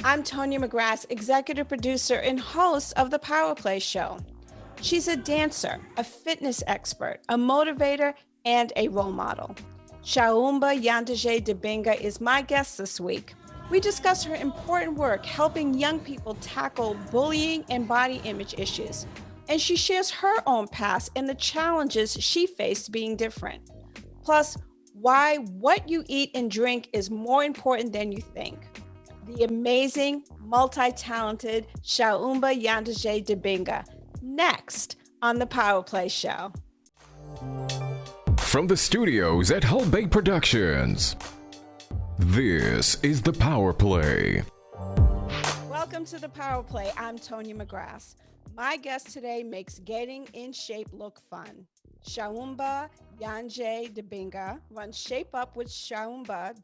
I'm Tonya McGrath, executive producer and host of the PowerPLAY Show. She's a dancer, a fitness expert, a motivator, and a role model. Shaumba-Yandje Dibinga is my guest this week. We discuss her important work helping young people tackle bullying and body image issues. And she shares her own past and the challenges she faced being different. Plus, why what you eat and drink is more important than you think. The amazing, multi-talented Shaumba-Yandje Dibinga, next on the PowerPLAY Show. From the studios at Hull Bay Productions, this is the PowerPLAY. Welcome to the PowerPLAY. I'm Tonya McGrath. My guest today makes getting in shape look fun. Shaumba-Yandje Dibinga runs ShapeUp.com.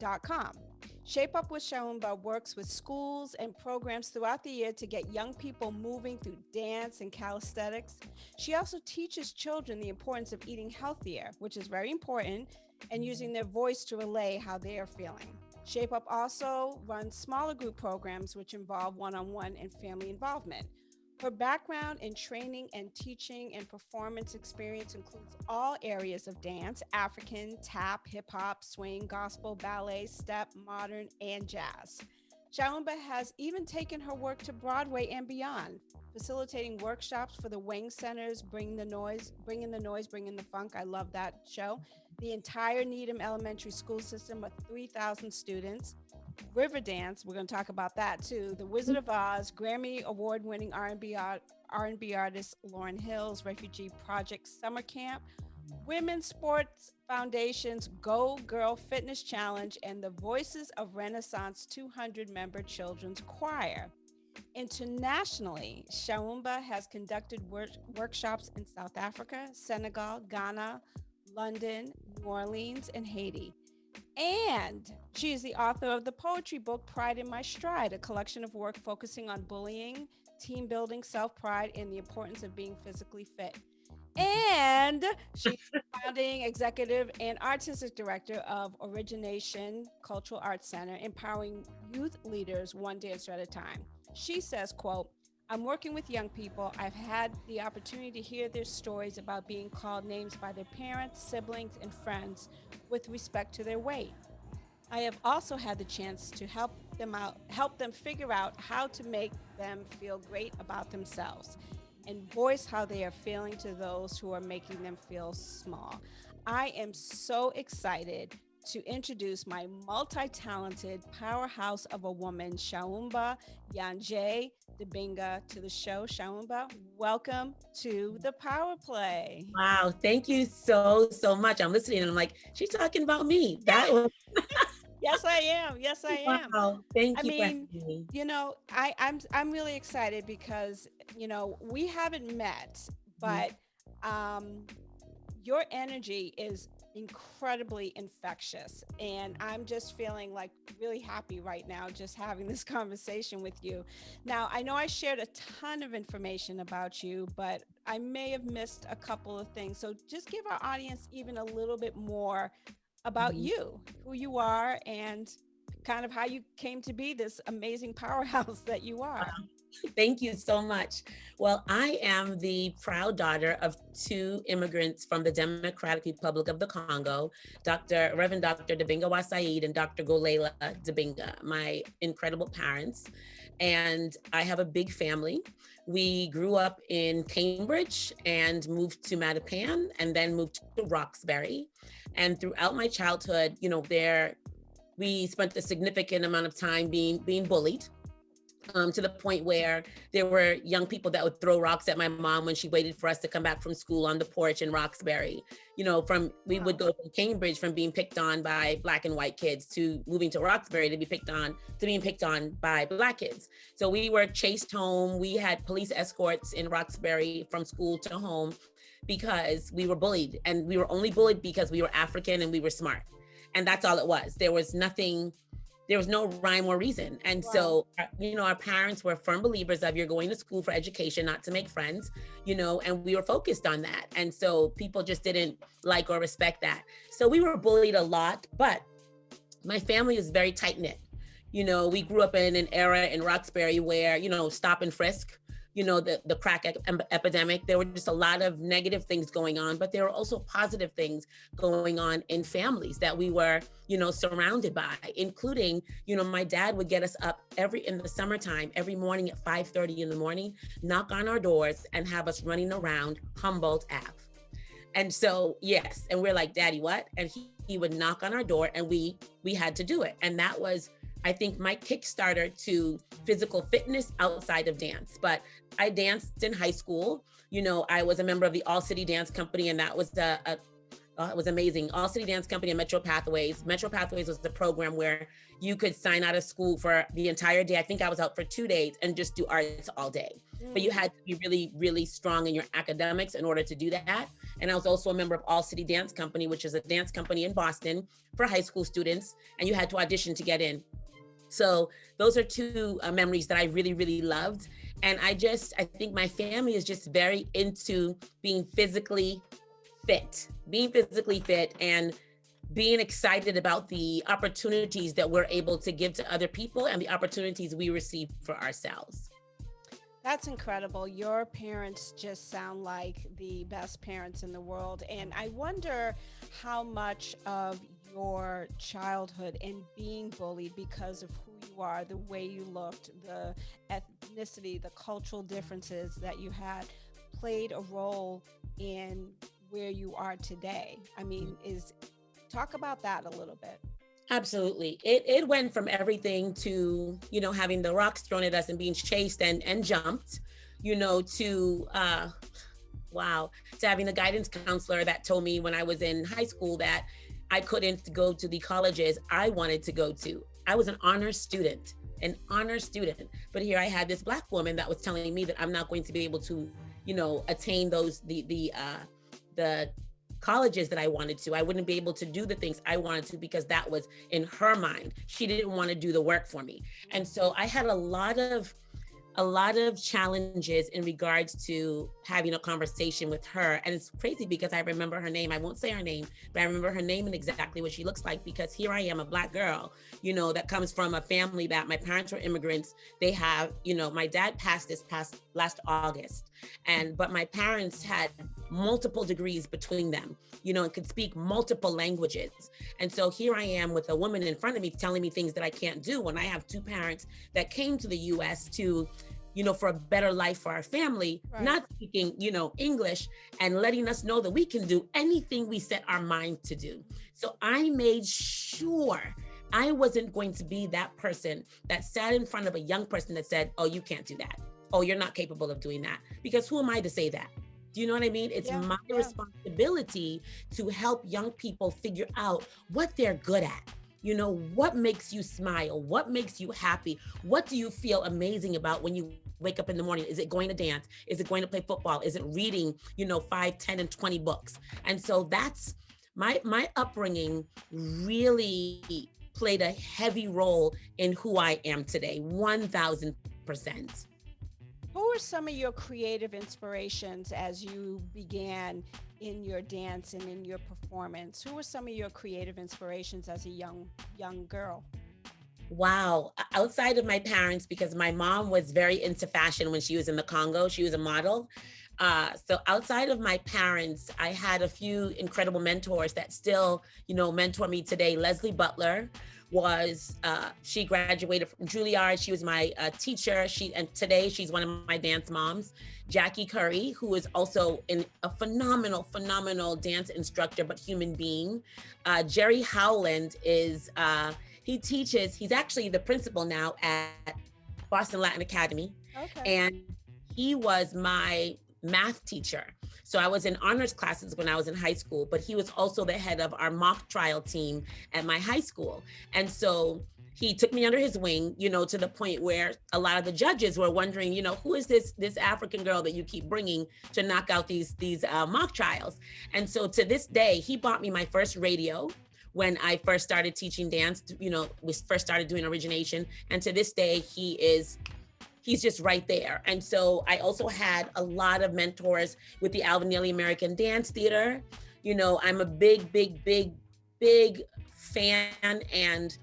ShapeUp with Shaumba works with schools and programs throughout the year to get young people moving through dance and calisthenics. She also teaches children the importance of eating healthier, which is very important, and using their voice to relay how they are feeling. ShapeUp also runs smaller group programs which involve one-on-one and family involvement. Her background in training and teaching and performance experience includes all areas of dance: African, tap, hip hop, swing, gospel, ballet, step, modern, and jazz. Shaumba has even taken her work to Broadway and beyond, facilitating workshops for the Wang Centers Bring in the Noise, Bring in the Funk. I love that show. The entire Needham Elementary School System with 3,000 students. Riverdance, we're going to talk about that too. The Wizard of Oz, Grammy award-winning R&B artist Lauryn Hill's Refugee Project Summer Camp, Women's Sports Foundation's Go Girl Fitness Challenge, and the Voices of Renaissance 200-member children's choir. Internationally, Shaumba has conducted workshops in South Africa, Senegal, Ghana, London, New Orleans, and Haiti. And she is the author of the poetry book, Pride in My Stride, a collection of work focusing on bullying, team building, self-pride, and the importance of being physically fit. And she's the founding executive and artistic director of Origination Cultural Arts Center, empowering youth leaders one dancer at a time. She says, quote, "I'm working with young people. I've had the opportunity to hear their stories about being called names by their parents, siblings, and friends with respect to their weight. I have also had the chance to help them figure out how to make them feel great about themselves and voice how they are feeling to those who are making them feel small." I am so excited to introduce my multi-talented powerhouse of a woman, Shaumba-Yandje Dibinga, to the show. Shaumba, welcome to the PowerPLAY. Wow, thank you so much. I'm listening and I'm like, she's talking about me. That was Yes, I am. Yes, I am. wow. Thank you. I mean, you know, I'm really excited because, you know, we haven't met, but your energy is incredibly infectious, and I'm just feeling like really happy right now just having this conversation with you. Now, I know I shared a ton of information about you, but I may have missed a couple of things, so just give our audience even a little bit more about you, who you are, and kind of how you came to be this amazing powerhouse that you are. Thank you so much. Well, I am the proud daughter of two immigrants from the Democratic Republic of the Congo, Reverend Dr. Dibinga Wasaid and Dr. Golela Dibinga, my incredible parents. And I have a big family. We grew up in Cambridge and moved to Mattapan and then moved to Roxbury. And throughout my childhood, you know, we spent a significant amount of time being bullied. To the point where there were young people that would throw rocks at my mom when she waited for us to come back from school on the porch in Roxbury. You know, we would go from Cambridge from being picked on by Black and white kids to moving to Roxbury to being picked on by Black kids. So we were chased home. We had police escorts in Roxbury from school to home because we were bullied, and we were only bullied because we were African and we were smart. And that's all it was. There was no rhyme or reason. And so, you know, our parents were firm believers of you're going to school for education, not to make friends, you know, and we were focused on that. And so people just didn't like or respect that. So we were bullied a lot, but my family is very tight knit. We grew up in an era in Roxbury where, stop and frisk, the crack epidemic. There were just a lot of negative things going on, but there were also positive things going on in families that we were, surrounded by, including, my dad would get us up in the summertime, every morning at 5:30 in the morning, knock on our doors and have us running around Humboldt Ave. And so, yes. And we're like, Daddy, what? And he would knock on our door and we had to do it. And that was, I think, my Kickstarter to physical fitness outside of dance. But I danced in high school. I was a member of the All City Dance Company, and that was it was amazing. All City Dance Company and Metro Pathways. Metro Pathways was the program where you could sign out of school for the entire day. I think I was out for 2 days and just do arts all day. But you had to be really, really strong in your academics in order to do that. And I was also a member of All City Dance Company, which is a dance company in Boston for high school students. And you had to audition to get in. So those are two memories that I really, really loved. And I think my family is just very into being physically fit and being excited about the opportunities that we're able to give to other people and the opportunities we receive for ourselves. That's incredible. Your parents just sound like the best parents in the world. And I wonder how much of your childhood and being bullied because of who you are, the way you looked, the ethnicity, the cultural differences that you had played a role in where you are today. I mean, talk about that a little bit. Absolutely. It went from everything to, having the rocks thrown at us and being chased and jumped, to having a guidance counselor that told me when I was in high school that I couldn't go to the colleges I wanted to go to. I was an honor student. But here I had this Black woman that was telling me that I'm not going to be able to, attain the colleges that I wanted to. I wouldn't be able to do the things I wanted to because that was in her mind. She didn't want to do the work for me. And so I had a lot of challenges in regards to having a conversation with her. And it's crazy because I remember her name. I won't say her name, but I remember her name and exactly what she looks like, because here I am, a Black girl, that comes from a family that my parents were immigrants. They have, my dad passed last August. But my parents had multiple degrees between them, and could speak multiple languages. And so here I am with a woman in front of me telling me things that I can't do when I have two parents that came to the US to, for a better life for our family, right, not speaking, English, and letting us know that we can do anything we set our mind to do. So I made sure I wasn't going to be that person that sat in front of a young person that said, oh, you can't do that. Oh, you're not capable of doing that. Because who am I to say that? Do you know what I mean? It's my responsibility to help young people figure out what they're good at. What makes you smile? What makes you happy? What do you feel amazing about when you wake up in the morning? Is it going to dance? Is it going to play football? Is it reading, 5, 10, and 20 books? And so that's my upbringing really played a heavy role in who I am today, 1000%. Who are some of your creative inspirations as you began in your dance and in your performance? Who were some of your creative inspirations as a young girl? Wow. Outside of my parents, because my mom was very into fashion when she was in the Congo, she was a model. So outside of my parents, I had a few incredible mentors that still, mentor me today. Leslie Butler she graduated from Juilliard. She was my teacher. And today she's one of my dance moms. Jackie Curry, who is also a phenomenal dance instructor, but human being. Jerry Howland he's actually the principal now at Boston Latin Academy. Okay. And he was my math teacher. So I was in honors classes when I was in high school, but he was also the head of our mock trial team at my high school. And so he took me under his wing, to the point where a lot of the judges were wondering, who is this African girl that you keep bringing to knock out these mock trials? And so to this day, he bought me my first radio when I first started teaching dance, we first started doing origination. And to this day, he's just right there. And so I also had a lot of mentors with the Alvin Ailey American Dance Theater. I'm a big fan and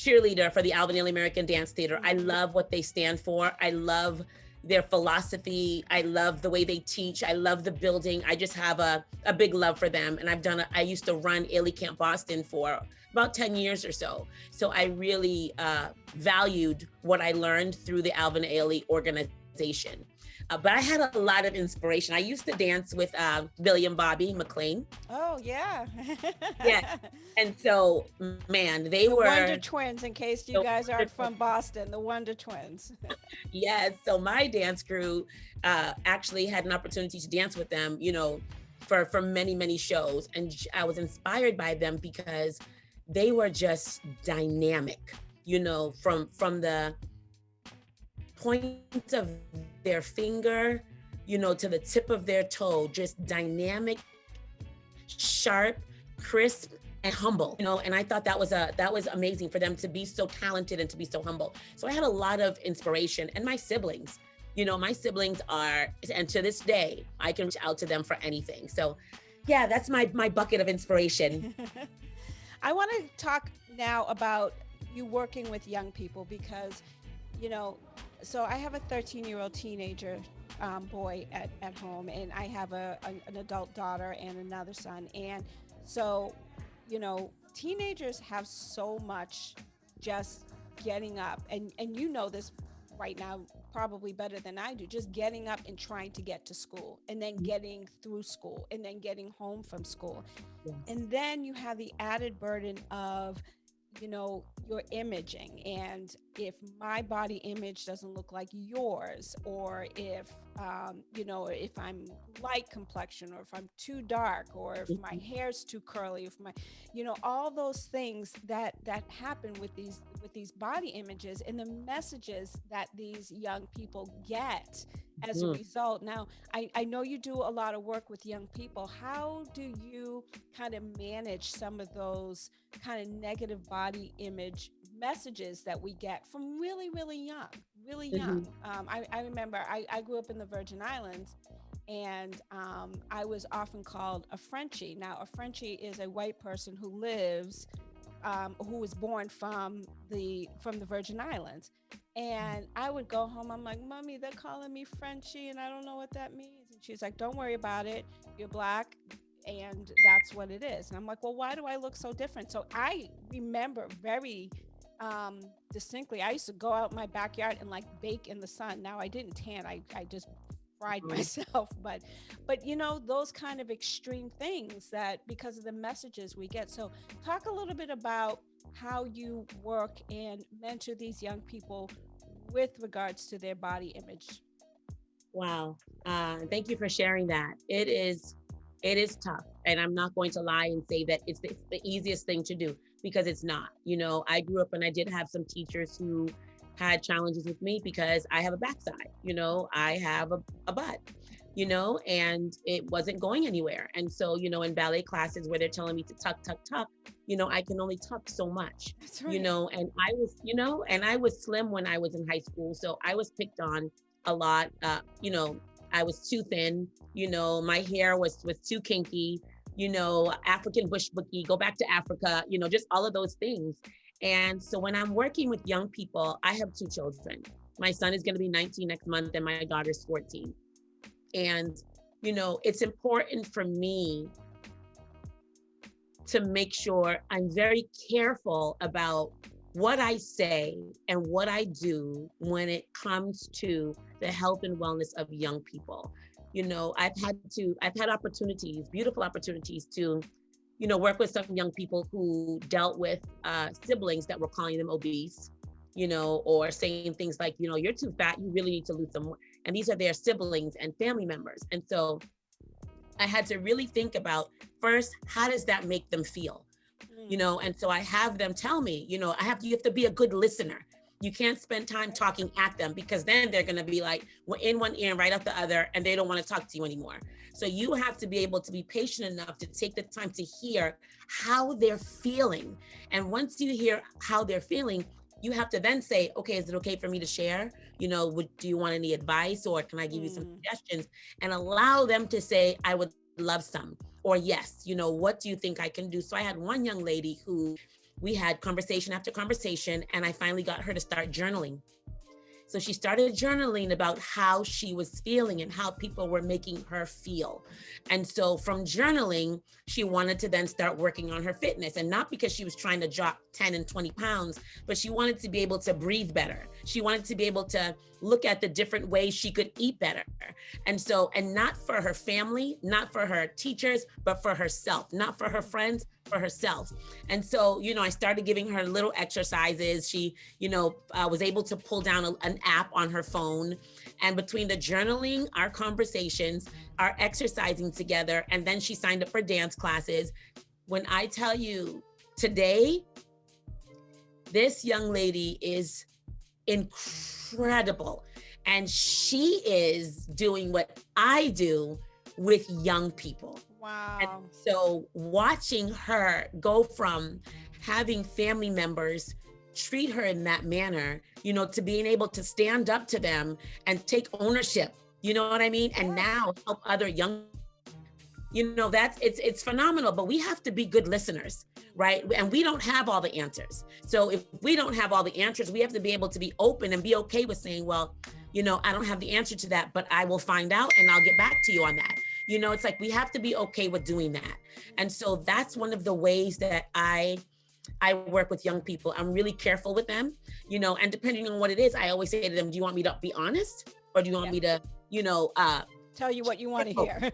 cheerleader for the Alvin Ailey American Dance Theater. I love what they stand for. I love their philosophy. I love the way they teach. I love the building. I just have a big love for them. And I used to run Ailey Camp Boston for about 10 years or so. So I really valued what I learned through the Alvin Ailey organization. But I had a lot of inspiration. I used to dance with Billy and Bobby McLean. Oh, yeah. Yeah. And so, man, they were Wonder Twins, in case you guys aren't from Boston, the Wonder Twins. Yes. So my dance crew actually had an opportunity to dance with them, you know, for many, many shows. And I was inspired by them because they were just dynamic, you know, from the point of their finger, you know, to the tip of their toe, just dynamic, sharp, crisp, and humble, you know. And I thought that was amazing for them to be so talented and to be so humble. So I had a lot of inspiration. And my siblings, you know, and to this day, I can reach out to them for anything. So yeah, that's my bucket of inspiration. I want to talk now about you working with young people because, you know, so I have a 13-year-old teenager boy at home, and I have an adult daughter and another son. And so, you know, teenagers have so much just getting up, and you know this right now probably better than I do, just getting up and trying to get to school, and then getting through school, and then getting home from school. Yes. And then you have the added burden of, you know, your imaging, and if my body image doesn't look like yours, or if you know, if I'm light complexion, or if I'm too dark, or if my hair's too curly, if my, you know, all those things that happen with these body images and the messages that these young people get as a result. Now, I know you do a lot of work with young people. How do you kind of manage some of those kind of negative body image messages that we get from really, really young, really young? I remember I grew up in the Virgin Islands, and I was often called a Frenchie. Now, a Frenchie is a white person who lives, who was born from the Virgin Islands. And I would go home, I'm like, Mommy, they're calling me Frenchie, and I don't know what that means. And she's like, don't worry about it. You're Black, and that's what it is. And I'm like, well, why do I look so different? So I remember very distinctly, I used to go out in my backyard and like bake in the sun. Now I didn't tan, I just fried myself, but you know, those kind of extreme things that because of the messages we get. So talk a little bit about how you work and mentor these young people with regards to their body image. Wow. Thank you for sharing that. It is tough. And I'm not going to lie and say that it's the easiest thing to do, because it's not. You know, I grew up and I did have some teachers who had challenges with me because I have a backside, you know, I have a butt, you know, and it wasn't going anywhere. And so, you know, in ballet classes where they're telling me to tuck, tuck, tuck, you know, I can only tuck so much, you know, and I was slim when I was in high school. So I was picked on a lot. You know, I was too thin, you know, my hair was too kinky, you know, African bush bookie, go back to Africa, you know, just all of those things. And so when I'm working with young people, I have 2 children. My son is going to be 19 next month, and my daughter's 14. And, you know, it's important for me to make sure I'm very careful about what I say and what I do when it comes to the health and wellness of young people. You know, I've had opportunities, beautiful opportunities to, you know, work with some young people who dealt with siblings that were calling them obese, you know, or saying things like, you know, you're too fat, you really need to lose some weight. And these are their siblings and family members. And so I had to really think about, first, how does that make them feel? You know, and so I have them tell me, you know, you have to be a good listener. You can't spend time talking at them, because then they're going to be like, we're in one ear and right out the other, and they don't want to talk to you anymore. So you have to be able to be patient enough to take the time to hear how they're feeling. And once you hear how they're feeling, you have to then say, okay, is it okay for me to share? You know, do you want any advice, or can I give you some suggestions? And allow them to say, I would love some, or yes, you know, what do you think I can do? So I had one young lady who we had conversation after conversation, and I finally got her to start journaling. So she started journaling about how she was feeling and how people were making her feel. And so from journaling, she wanted to then start working on her fitness. And not because she was trying to drop 10 and 20 pounds, but she wanted to be able to breathe better. She wanted to be able to look at the different ways she could eat better. And so, and not for her family, not for her teachers, but for herself, not for her friends, for herself. And so, you know, I started giving her little exercises. She, you know, was able to pull down an app on her phone. And between the journaling, our conversations, our exercising together, and then she signed up for dance classes. When I tell you today, this young lady is incredible. And she is doing what I do with young people. Wow. And so watching her go from having family members treat her in that manner, you know, to being able to stand up to them and take ownership, you know what I mean? And now help other young, you know, it's phenomenal, but we have to be good listeners, right? And we don't have all the answers. So if we don't have all the answers, we have to be able to be open and be okay with saying, well, you know, I don't have the answer to that, but I will find out and I'll get back to you on that. You know, it's like, we have to be okay with doing that. And so that's one of the ways that I work with young people. I'm really careful with them, you know, and depending on what it is, I always say to them, do you want me to be honest? Or do you want me to, you know, tell you what you want to hear?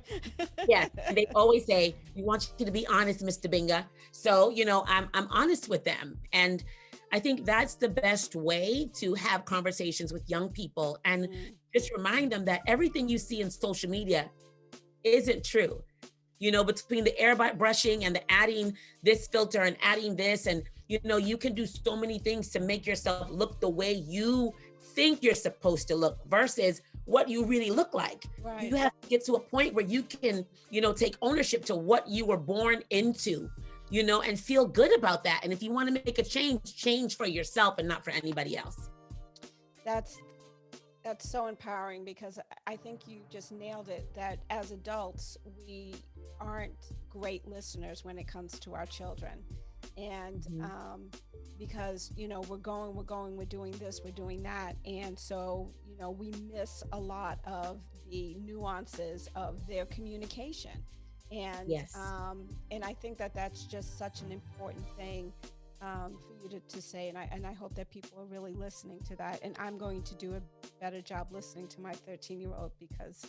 Yeah, and they always say, we want you to be honest, Ms. Dibinga. So, you know, I'm honest with them. And I think that's the best way to have conversations with young people and just remind them that everything you see in social media isn't true. You know, between the airbrushing and the adding this filter and adding this, and, you know, you can do so many things to make yourself look the way you think you're supposed to look versus what you really look like. Right. You have to get to a point where you can, you know, take ownership to what you were born into, you know, and feel good about that. And if you want to make a change for yourself and not for anybody else. That's so empowering, because I think you just nailed it, that as adults, we aren't great listeners when it comes to our children. And because, you know, we're doing this, we're doing that. And so, you know, we miss a lot of the nuances of their communication. And, and I think that that's just such an important thing for you to say. And I hope that people are really listening to that. And I'm going to do a better job listening to my 13-year-old, because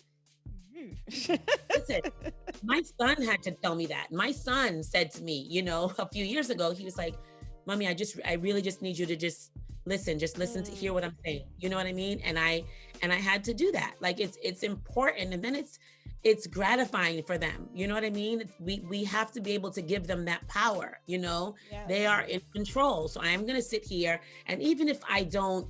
listen, my son had to tell me that. My son said to me, you know, a few years ago, he was like, Mommy, I really just need you to just listen to hear what I'm saying. You know what I mean? And I had to do that. Like, it's important. And then it's gratifying for them. You know what I mean? We have to be able to give them that power, you know. Yes. They are in control. So I'm going to sit here, and even if I don't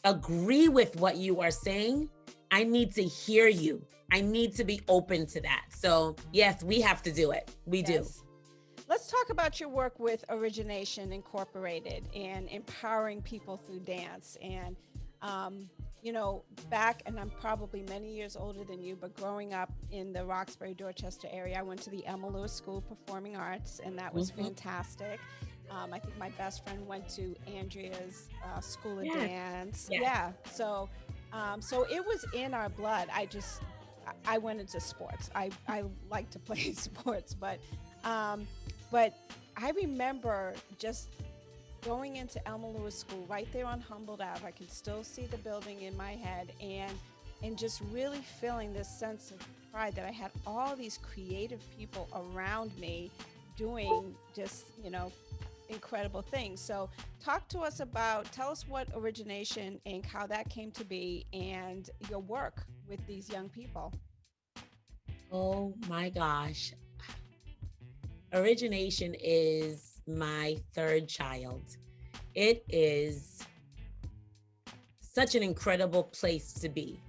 agree with what you are saying, I need to hear you. I need to be open to that. So yes, we have to do it. We do. Let's talk about your work with Origination Incorporated and empowering people through dance. And, you know, back, and I'm probably many years older than you, but growing up in the Roxbury, Dorchester area, I went to the Emma Lewis School of Performing Arts, and that was fantastic. I think my best friend went to Andrea's School of Dance. Yeah. So it was in our blood. I went into sports. I like to play sports, but I remember just going into Elma Lewis School right there on Humboldt Ave. I can still see the building in my head, and just really feeling this sense of pride that I had all these creative people around me doing just, you know, incredible things. So tell us what Origination Inc., how that came to be, and your work with these young people. Oh my gosh. Origination is my third child. It is such an incredible place to be.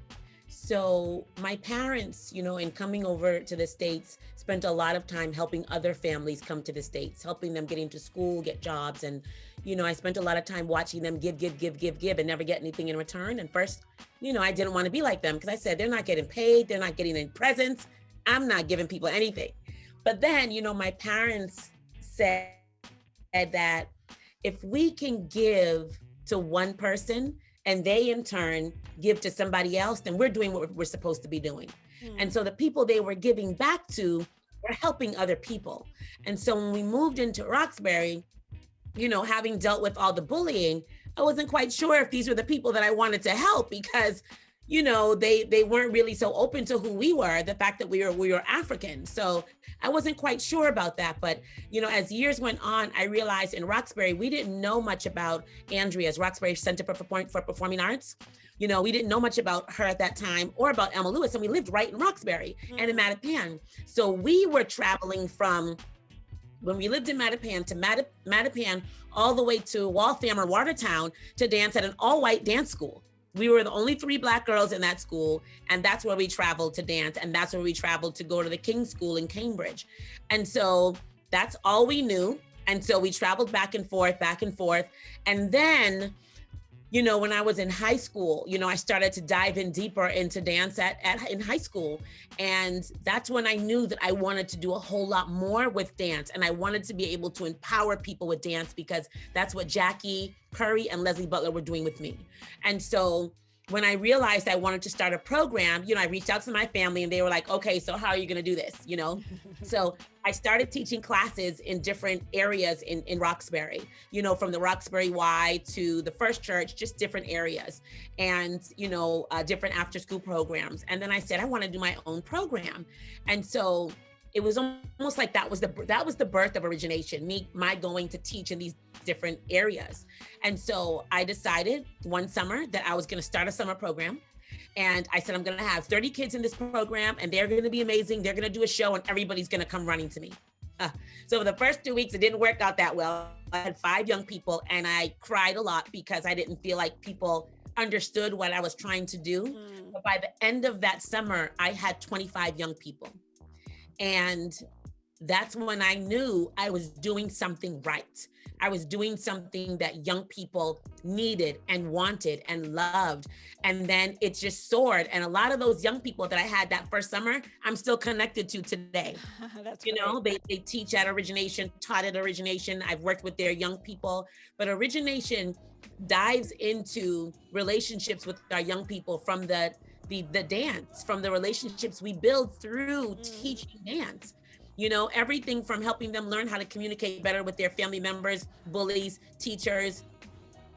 So my parents, you know, in coming over to the States, spent a lot of time helping other families come to the States, helping them get into school, get jobs. And, you know, I spent a lot of time watching them give, and never get anything in return. And first, you know, I didn't want to be like them, because I said, they're not getting paid. They're not getting any presents. I'm not giving people anything. But then, you know, my parents said that if we can give to one person and they in turn give to somebody else, then we're doing what we're supposed to be doing. And so the people they were giving back to were helping other people. And so when we moved into Roxbury, you know, having dealt with all the bullying, I wasn't quite sure if these were the people that I wanted to help, because, you know, they weren't really so open to who we were, the fact that we were African. So I wasn't quite sure about that. But, you know, as years went on, I realized in Roxbury, we didn't know much about Andrea's Roxbury Center for Performing Arts. You know, we didn't know much about her at that time, or about Emma Lewis, and we lived right in Roxbury and in Mattapan. So we were traveling from, when we lived in Mattapan, to Mattapan, all the way to Waltham or Watertown to dance at an all-white dance school. We were the only 3 Black girls in that school, and that's where we traveled to dance, and that's where we traveled to go to the King's School in Cambridge. And so that's all we knew. And so we traveled back and forth. And then, you know, when I was in high school, you know, I started to dive in deeper into dance in high school. And that's when I knew that I wanted to do a whole lot more with dance. And I wanted to be able to empower people with dance, because that's what Jackie Curry and Leslie Butler were doing with me. And so when I realized I wanted to start a program, you know, I reached out to my family and they were like, okay, so how are you going to do this? You know? So I started teaching classes in different areas in Roxbury, you know, from the Roxbury Y to the First Church, just different areas, and, you know, different after school programs. And then I said, I want to do my own program. And so it was almost like that was the birth of Origination, my going to teach in these different areas. And so I decided one summer that I was going to start a summer program. And I said, I'm going to have 30 kids in this program, and they're going to be amazing. They're going to do a show, and everybody's going to come running to me. So for the first 2 weeks, it didn't work out that well. I had 5 young people, and I cried a lot because I didn't feel like people understood what I was trying to do. But by the end of that summer, I had 25 young people. And that's when I knew I was doing something right. I was doing something that young people needed and wanted and loved. And then it just soared. And a lot of those young people that I had that first summer, I'm still connected to today. That's you know, they teach at Origination, taught at Origination. I've worked with their young people, but Origination dives into relationships with our young people, from the dance, from the relationships we build through teaching dance. You know, everything from helping them learn how to communicate better with their family members, bullies, teachers,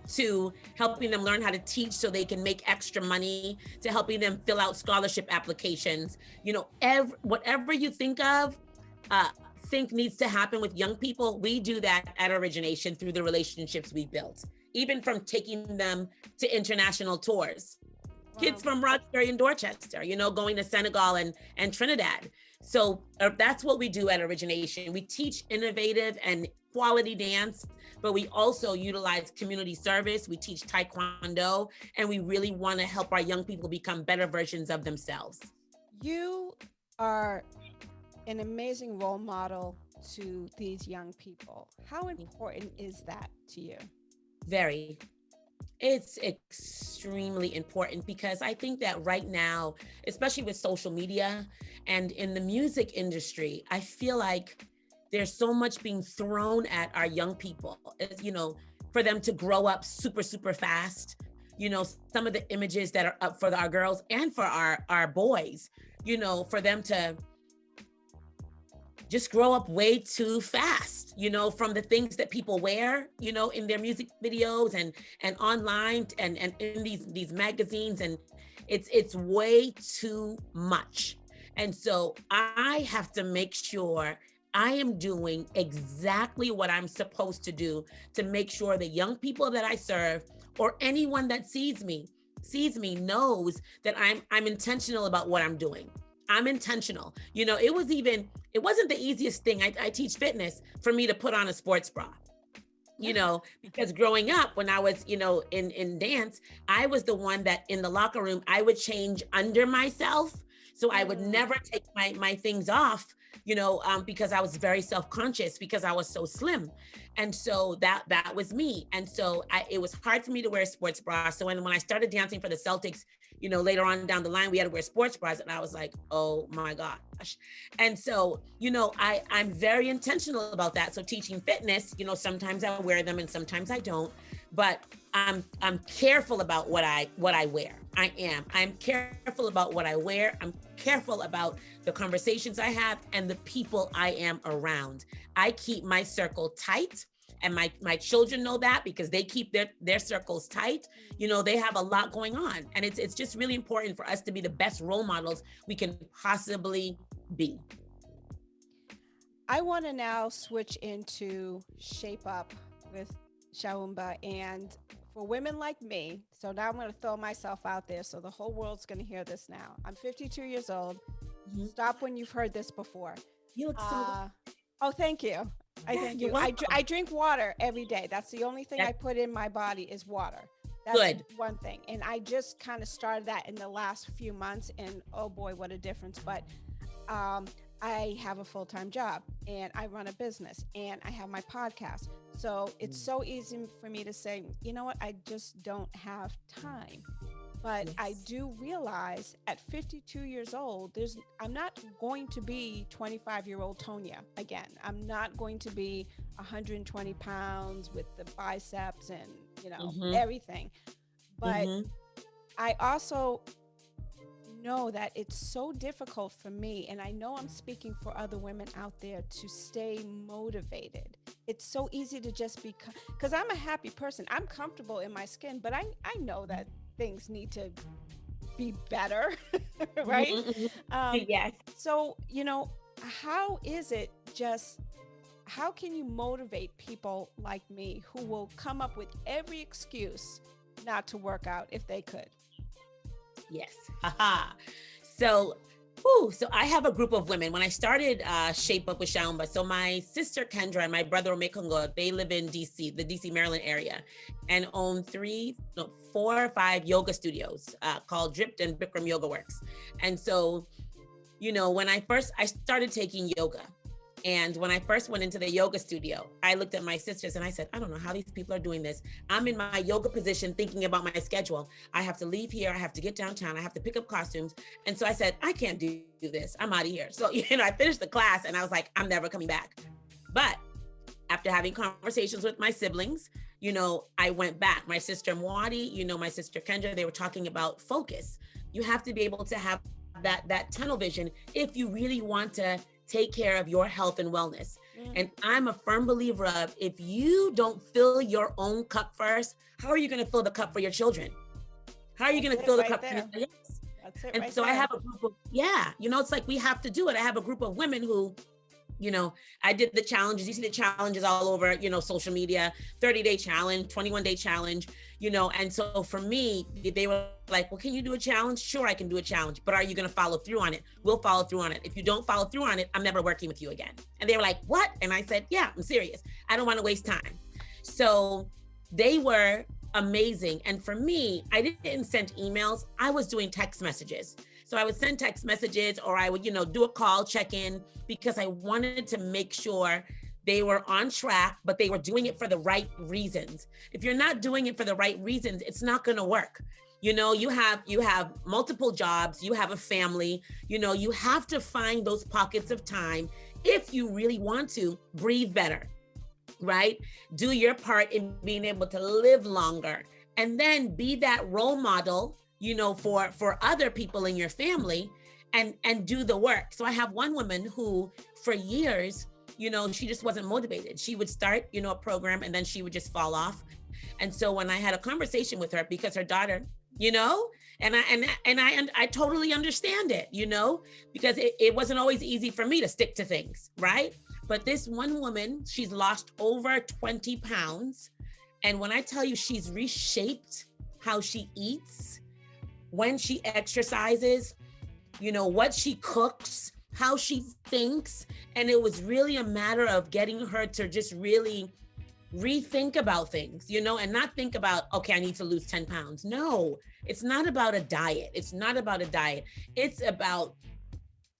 to helping them learn how to teach so they can make extra money, to helping them fill out scholarship applications. You know, whatever you think needs to happen with young people, we do that at Origination through the relationships we built, even from taking them to international tours. Wow. Kids from Roxbury and Dorchester, you know, going to Senegal and Trinidad. So that's what we do at Origination. We teach innovative and quality dance, but we also utilize community service. We teach Taekwondo, and we really want to help our young people become better versions of themselves. You are an amazing role model to these young people. How important is that to you? Very. It's extremely important, because I think that right now, especially with social media and in the music industry, I feel like there's so much being thrown at our young people, you know, for them to grow up super, super fast. You know, some of the images that are up for our girls and for our boys, you know, for them to just grow up way too fast, you know, from the things that people wear, you know, in their music videos and online and in these magazines. And it's way too much. And so I have to make sure I am doing exactly what I'm supposed to do to make sure the young people that I serve, or anyone that sees me knows that I'm intentional about what I'm doing. I'm intentional. You know, it wasn't the easiest thing. I teach fitness, for me to put on a sports bra, you know, because growing up when I was, you know, in dance, I was the one that in the locker room, I would change under myself. So I would never take my things off, you know, because I was very self-conscious, because I was so slim. And so that was me. And so it was hard for me to wear a sports bra. So when I started dancing for the Celtics, you know, later on down the line, we had to wear sports bras, and I was like, oh my God, gosh. And so, I'm very intentional about that. So teaching fitness, sometimes I wear them and sometimes I don't, but I'm careful about what I wear. I'm careful about what I wear. I'm careful about the conversations I have and the people I am around. I keep my circle tight. And my children know that because they keep their circles tight. They have a lot going on. And it's just really important for us to be the best role models we can possibly be. I want to now switch into ShapeUp with Shaumba. And for women like me, so now I'm going to throw myself out there so the whole world's going to hear this now. I'm 52 years old. Mm-hmm. Stop when you've heard this before. You look so good. Oh, thank you. Thank you. I drink water every day. That's the only thing I put in my body is water. That's good. One thing. And I just kind of started that in the last few months, and oh boy, what a difference. But I have a full-time job and I run a business and I have my podcast. So it's so easy for me to say, you know what, I just don't have time. But yes. I do realize at 52 years old, I'm not going to be 25-year-old Tonya again. I'm not going to be 120 pounds with the biceps and, everything. But I also know that it's so difficult for me, and I know I'm speaking for other women out there, to stay motivated. It's so easy to just be, because I'm a happy person. I'm comfortable in my skin, but I know that things need to be better, right? Yes. So, how can you motivate people like me who will come up with every excuse not to work out if they could? Yes. So I have a group of women. When I started ShapeUp with Shaumba, so my sister Kendra and my brother Omekongo, they live in DC, the DC, Maryland area, and own 4 or 5 yoga studios called Dripped and Bikram Yoga Works. And so, when I started taking yoga, and when I first went into the yoga studio, I looked at my sisters and I said, I don't know how these people are doing this. I'm in my yoga position thinking about my schedule. I have to leave here. I have to get downtown. I have to pick up costumes. And so I said, I can't do this. I'm out of here. So, I finished the class and I was like, I'm never coming back. But after having conversations with my siblings, I went back. My sister Mwadi, my sister Kendra, they were talking about focus. You have to be able to have that tunnel vision if you really want to take care of your health and wellness. And I'm a firm believer of, if you don't fill your own cup first, how are you going to fill the cup for your children? How are you going to fill the cup for your children? And so I have a group of, it's like we have to do it. I have a group of women who, I did the challenges. You see the challenges all over, social media, 30-day challenge, 21-day challenge, and so for me, they were like, well, can you do a challenge? Sure, I can do a challenge, but are you going to follow through on it? We'll follow through on it. If you don't follow through on it, I'm never working with you again. And they were like, what? And I said, yeah, I'm serious. I don't want to waste time. So they were amazing. And for me, I didn't send emails. I was doing text messages. So I would send text messages, or I would, do a call, check in, because I wanted to make sure they were on track, but they were doing it for the right reasons. If you're not doing it for the right reasons, it's not going to work. You have multiple jobs, you have a family, you have to find those pockets of time if you really want to breathe better, right? Do your part in being able to live longer, and then be that role model, for other people in your family, and do the work. So I have one woman who, for years, she just wasn't motivated. She would start, a program, and then she would just fall off. And so when I had a conversation with her, because her daughter, and I totally understand it, because it wasn't always easy for me to stick to things, right? But this one woman, she's lost over 20 pounds. And when I tell you, she's reshaped how she eats, when she exercises, what she cooks, how she thinks. And it was really a matter of getting her to just really rethink about things, and not think about, okay, I need to lose 10 pounds. No, it's not about a diet. It's not about a diet. It's about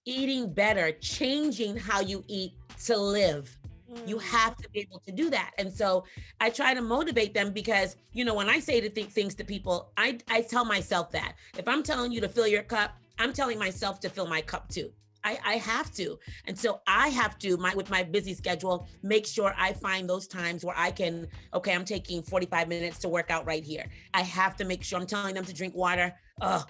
eating better, changing how you eat to live. You have to be able to do that. And so I try to motivate them, because, when I say things to people, I tell myself that if I'm telling you to fill your cup, I'm telling myself to fill my cup too. I have to. And so I have to, with my busy schedule, make sure I find those times where I can, okay, I'm taking 45 minutes to work out right here. I have to make sure I'm telling them to drink water.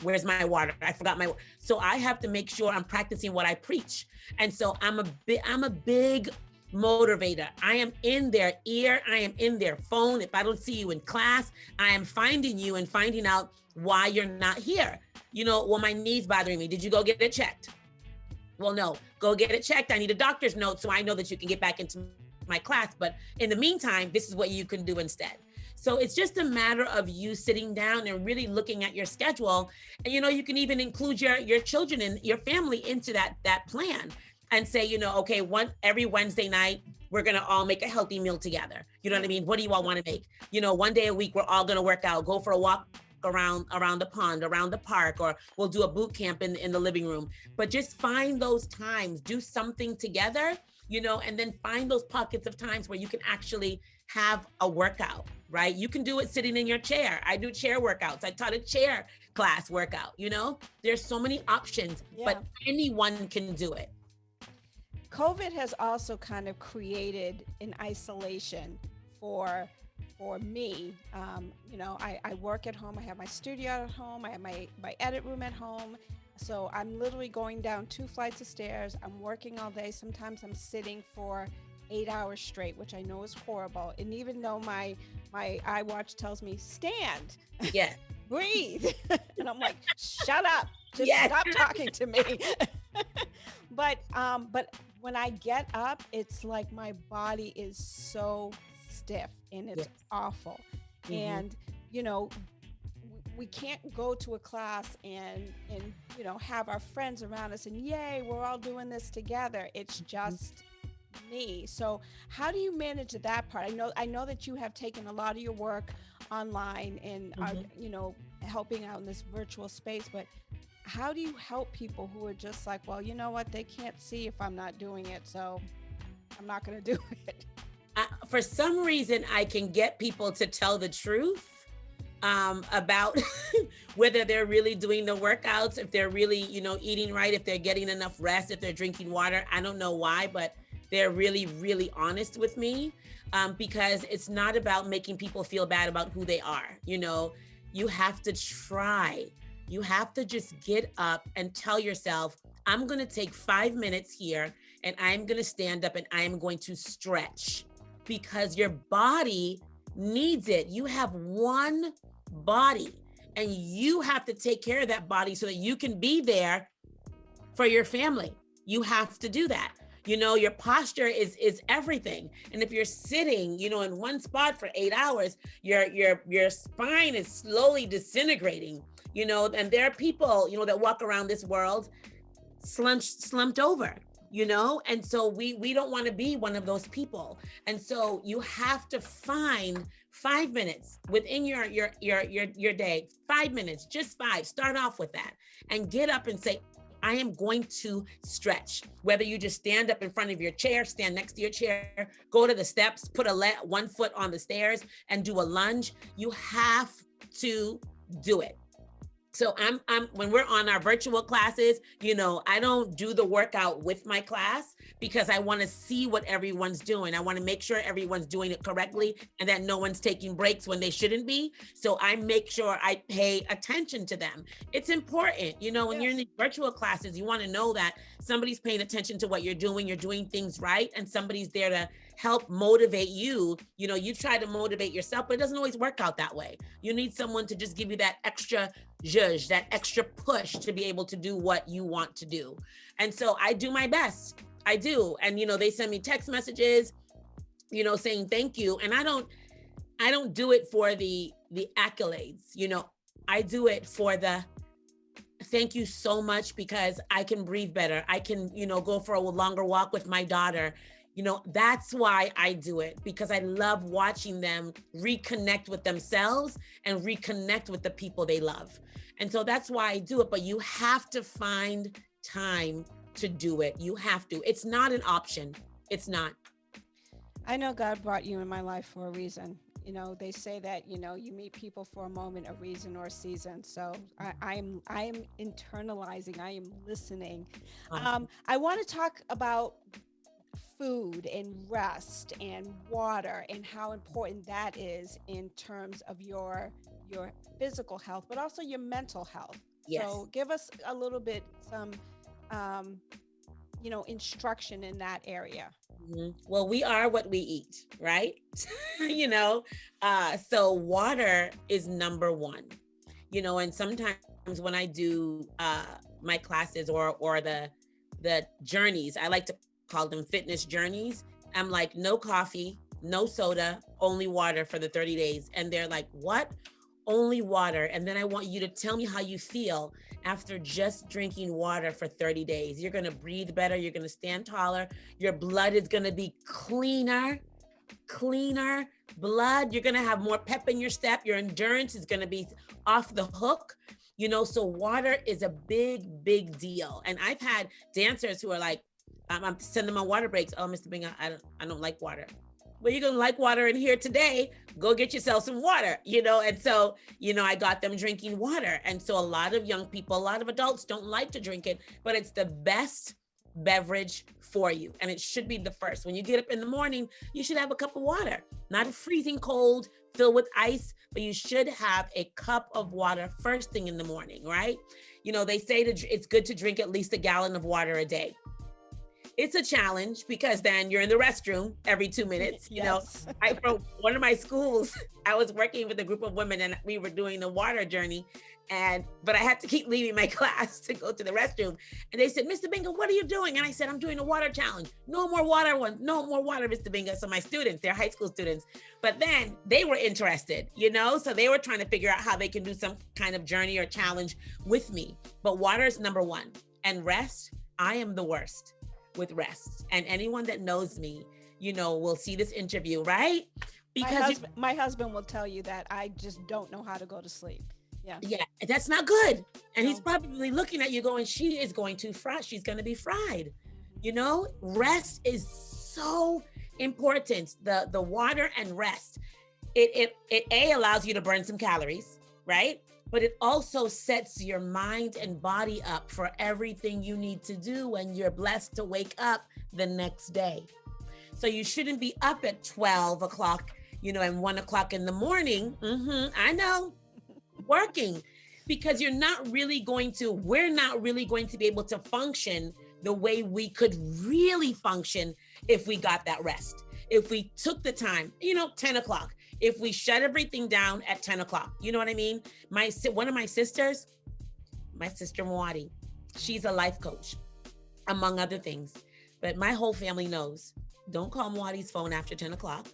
Where's my water? I forgot my, so I have to make sure I'm practicing what I preach. And so I'm a big motivator. I am in their ear. I am in their phone. If I don't see you in class, I am finding you and finding out why you're not here. Well, my knee's bothering me. Did you go get it checked? Well, no, go get it checked. I need a doctor's note so I know that you can get back into my class. But in the meantime, this is what you can do instead. So it's just a matter of you sitting down and really looking at your schedule. And, you can even include your children and your family into that plan and say, okay, every Wednesday night, we're going to all make a healthy meal together. You know what I mean? What do you all want to make? One day a week, we're all going to work out, go for a walk around the pond, around the park, or we'll do a boot camp in the living room. But just find those times, do something together, and then find those pockets of times where you can actually have a workout, right? You can do it sitting in your chair. I do chair workouts. I taught a chair class workout, There's so many options, but anyone can do it. COVID has also kind of created an isolation for me. I work at home. I have my studio at home. I have my edit room at home. So I'm literally going down 2 flights of stairs. I'm working all day. Sometimes I'm sitting for 8 hours straight, which I know is horrible. And even though my iWatch tells me stand, breathe, and I'm like, shut up, just stop talking to me. But when I get up, it's like my body is so stiff and it's awful. Mm-hmm. And we can't go to a class and have our friends around us and yay, we're all doing this together. It's just me. So how do you manage that part? I know that you have taken a lot of your work online and are helping out in this virtual space, but how do you help people who are just like, well, you know what, they can't see if I'm not doing it, so I'm not going to do it? For some reason, I can get people to tell the truth about whether they're really doing the workouts, if they're really, eating right, if they're getting enough rest, if they're drinking water. I don't know why, but they're really, really honest with me because it's not about making people feel bad about who they are. You have to try. You have to just get up and tell yourself, I'm going to take 5 minutes here and I'm going to stand up and I'm going to stretch because your body needs it. You have one body and you have to take care of that body so that you can be there for your family. You have to do that. Your posture is everything. And if you're sitting, in one spot for 8 hours, your spine is slowly disintegrating. And there are people, that walk around this world slumped over, and so we don't want to be one of those people. And so you have to find 5 minutes within your day, 5 minutes, just 5, start off with that and get up and say, I am going to stretch. Whether you just stand up in front of your chair, stand next to your chair, go to the steps, put one foot on the stairs and do a lunge, you have to do it. So I'm when we're on our virtual classes, I don't do the workout with my class because I want to see what everyone's doing. I want to make sure everyone's doing it correctly and that no one's taking breaks when they shouldn't be. So I make sure I pay attention to them. It's important, when you're in the virtual classes, you want to know that somebody's paying attention to what you're doing things right, and somebody's there to help motivate you. You try to motivate yourself, but it doesn't always work out that way. You need someone to just give you that extra zhuzh, that extra push to be able to do what you want to do. And so I do my best. I do. And, they send me text messages, saying thank you. And I don't do it for the accolades. I do it for the thank you so much because I can breathe better. I can, go for a longer walk with my daughter. That's why I do it, because I love watching them reconnect with themselves and reconnect with the people they love. And so that's why I do it. But you have to find time to do it. You have to. It's not an option. It's not. I know God brought you in my life for a reason. they say that, you meet people for a moment, a reason, or a season. So I am internalizing, I am listening. I want to talk about food and rest and water and how important that is in terms of your physical health, but also your mental health. Yes. So give us a little bit, some instruction in that area. Well, we are what we eat, right? So water is number one, and sometimes when I do my classes or the journeys, I like to call them fitness journeys. I'm like, no coffee, no soda, only water for the 30 days. And they're like, what? Only water. And then I want you to tell me how you feel after just drinking water for 30 days. You're going to breathe better. You're going to stand taller. Your blood is going to be cleaner blood. You're going to have more pep in your step. Your endurance is going to be off the hook. So water is a big deal. And I've had dancers who are like, I'm sending them on water breaks. Oh, Mr. Binga, I don't like water. Well, you're gonna like water in here today. Go get yourself some water, And so, I got them drinking water. And so a lot of young people, a lot of adults don't like to drink it, but it's the best beverage for you. And it should be the first. When you get up in the morning, you should have a cup of water, not a freezing cold filled with ice, but you should have a cup of water first thing in the morning, right? They say it's good to drink at least a gallon of water a day. It's a challenge because then you're in the restroom every 2 minutes. Yes. From one of my schools, I was working with a group of women and we were doing the water journey. But I had to keep leaving my class to go to the restroom. And they said, Mr. Binga, what are you doing? And I said, I'm doing a water challenge. No more water, Mr. Binga. So my students, they're high school students, but then they were interested, so they were trying to figure out how they can do some kind of journey or challenge with me. But water is number one. And rest, I am the worst with rest. And anyone that knows me, will see this interview, right? Because my husband will tell you that I just don't know how to go to sleep. Yeah, that's not good. And he's probably looking at you going, she is going to fry. She's going to be fried. Rest is so important. The water and rest. It allows you to burn some calories, right? But it also sets your mind and body up for everything you need to do when you're blessed to wake up the next day. So you shouldn't be up at 12 o'clock, and 1 o'clock in the morning. I know, working, because we're not really going to be able to function the way we could really function if we got that rest. If we took the time, 10 o'clock. If we shut everything down at 10 o'clock, you know what I mean? One of my sisters, my sister Mwadi, she's a life coach, among other things. But my whole family knows, don't call Mwadi's phone after 10 o'clock.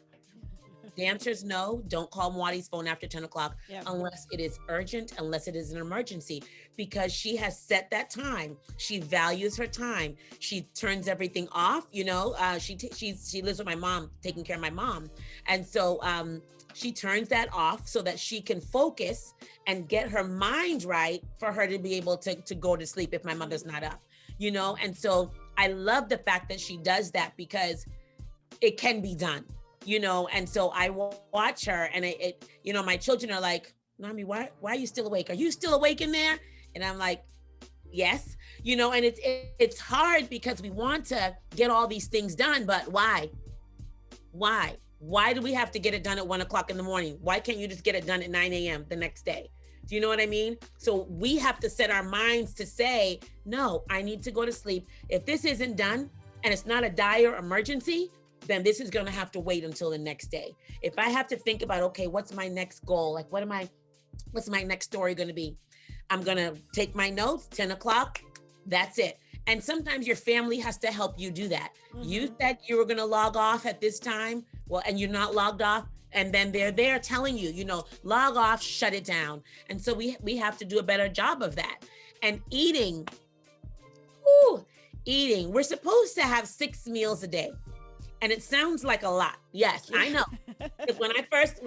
Dancers know, don't call Mwadi's phone after 10 o'clock unless it is urgent, unless it is an emergency, because she has set that time. She values her time. She turns everything off. She lives with my mom, taking care of my mom. And so she turns that off so that she can focus and get her mind right for her to be able to go to sleep if my mother's not up, And so I love the fact that she does that because it can be done. And so I watch her and my children are like, Nami, why are you still awake? Are you still awake in there? And I'm like, yes, and it's hard because we want to get all these things done, but why? Why do we have to get it done at 1 o'clock in the morning? Why can't you just get it done at 9 a.m. the next day? Do you know what I mean? So we have to set our minds to say, no, I need to go to sleep. If this isn't done and it's not a dire emergency, then this is going to have to wait until the next day. If I have to think about, okay, what's my next goal? Like, what's my next story going to be? I'm going to take my notes, 10 o'clock, that's it. And sometimes your family has to help you do that. You said you were going to log off at this time, and you're not logged off. And then they're there telling you, log off, shut it down. And so we have to do a better job of that. And eating, we're supposed to have 6 meals a day. And it sounds like a lot. Yes, I know. When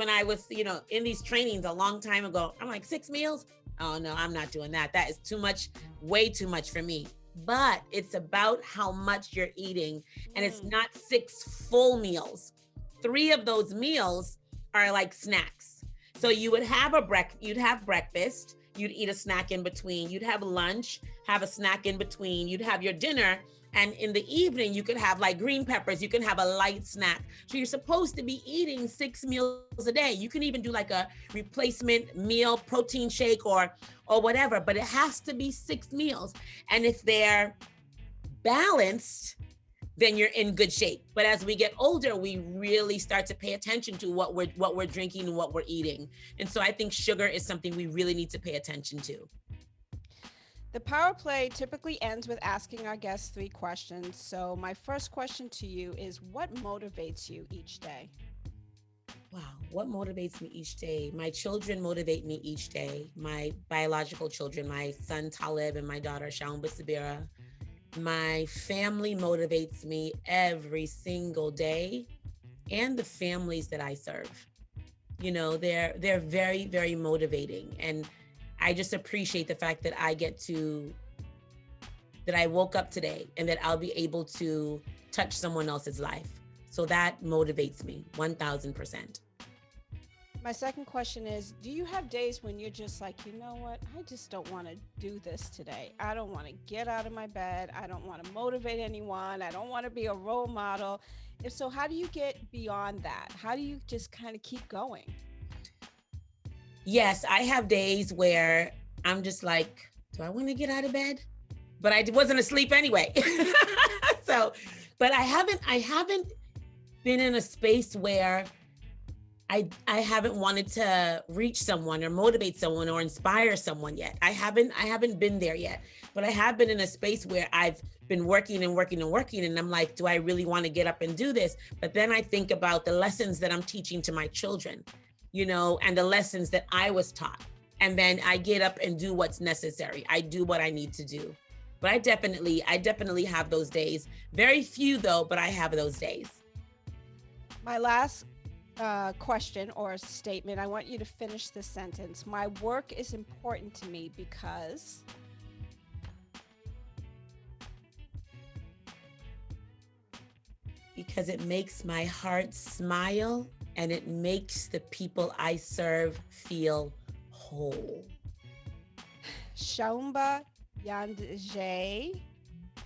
I was, in these trainings a long time ago, I'm like, 6 meals? Oh no, I'm not doing that. That is too much, way too much for me. But it's about how much you're eating. And it's not 6 full meals. 3 of those meals are like snacks. So you would have you'd have breakfast, you'd eat a snack in between, you'd have lunch, have a snack in between, you'd have your dinner, and in the evening you could have like green peppers, you can have a light snack. So you're supposed to be eating 6 meals a day. You can even do like a replacement meal, protein shake or whatever, but it has to be 6 meals. And if they're balanced, then you're in good shape. But as we get older, we really start to pay attention to what we're drinking and what we're eating. And so I think sugar is something we really need to pay attention to. The Power Play typically ends with asking our guests 3 questions. So my first question to you is, what motivates you each day? Wow, what motivates me each day? My children motivate me each day. My biological children, my son Talib and my daughter Shaumba-Sabira. My family motivates me every single day, and the families that I serve. You know, they're very, very motivating. And I just appreciate the fact that I woke up today and that I'll be able to touch someone else's life. So that motivates me 1000%. My second question is, do you have days when you're just like, you know what, I just don't want to do this today. I don't want to get out of my bed. I don't want to motivate anyone. I don't want to be a role model. If so, how do you get beyond that? How do you just kind of keep going? Yes, I have days where I'm just like, do I want to get out of bed? But I wasn't asleep anyway. But I haven't been in a space where I haven't wanted to reach someone or motivate someone or inspire someone yet. I haven't been there yet, but I have been in a space where I've been working and working and working. And I'm like, do I really want to get up and do this? But then I think about the lessons that I'm teaching to my children, you know, and the lessons that I was taught. And then I get up and do what's necessary. I do what I need to do. But I definitely have those days. Very few though, but I have those days. My last question or statement, I want you to finish this sentence. My work is important to me because... Because it makes my heart smile and it makes the people I serve feel whole. Shaumba-Yandje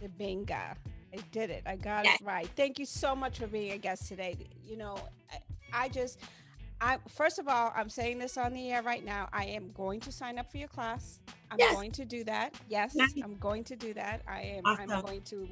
Dibinga. I did it. I got it right. Thank you so much for being a guest today. You know, first of all, I'm saying this on the air right now. I am going to sign up for your class. I'm going to do that. Yes, I'm going to do that. I'm going to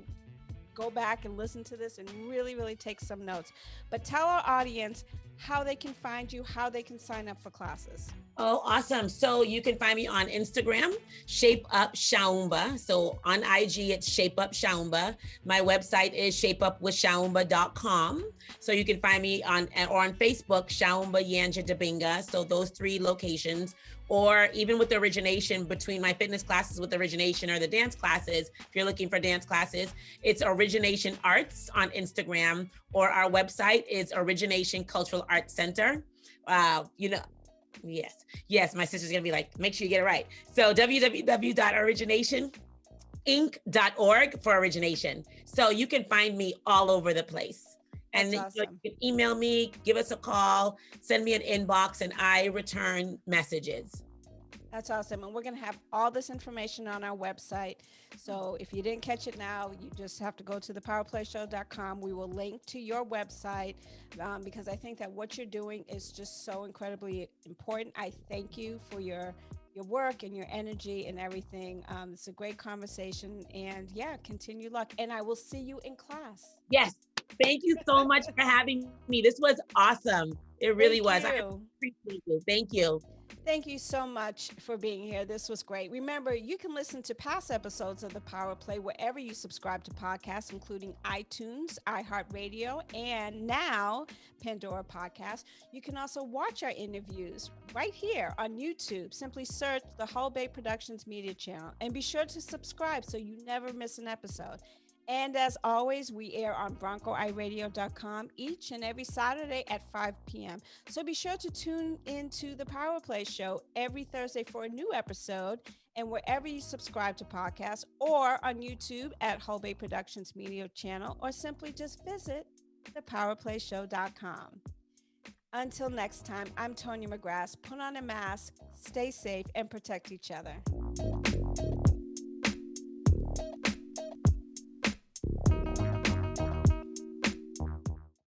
go back and listen to this and really, really take some notes. But tell our audience how they can find you, how they can sign up for classes. Oh, awesome. So you can find me on Instagram, ShapeUp Shaumba. So on IG, it's ShapeUp Shaumba. My website is shapeupwithshaumba.com. So you can find me on Facebook, Shaumba-Yandje Dibinga. So those 3 locations. Or even with the Origination, between my fitness classes with Origination or the dance classes, if you're looking for dance classes, it's Origination Arts on Instagram, or our website is Origination Cultural Arts Center. Yes, my sister's gonna be like, make sure you get it right. So www.originationinc.org for Origination. So you can find me all over the place. And That's awesome. You can email me, give us a call, send me an inbox, and I return messages. That's awesome. And we're going to have all this information on our website. So if you didn't catch it now, you just have to go to thepowerplayshow.com. We will link to your website because I think that what you're doing is just so incredibly important. I thank you for your work and your energy and everything. It's a great conversation, and continue luck. And I will see you in class. Yes. Thank you so much for having me. This was awesome. It really was. I appreciate you. Thank you. Thank you so much for being here. This was great. Remember, you can listen to past episodes of the Power Play wherever you subscribe to podcasts, including iTunes, iHeartRadio, and now Pandora Podcast. You can also watch our interviews right here on YouTube. Simply search the Whole Bay Productions Media channel and be sure to subscribe so you never miss an episode. And as always, we air on BroncoIRadio.com each and every Saturday at 5 p.m. So be sure to tune into the Power Play Show every Thursday for a new episode, and wherever you subscribe to podcasts, or on YouTube at Whole Bay Productions Media channel, or simply just visit thepowerplayshow.com. Until next time, I'm Tonya McGrath. Put on a mask, stay safe, and protect each other.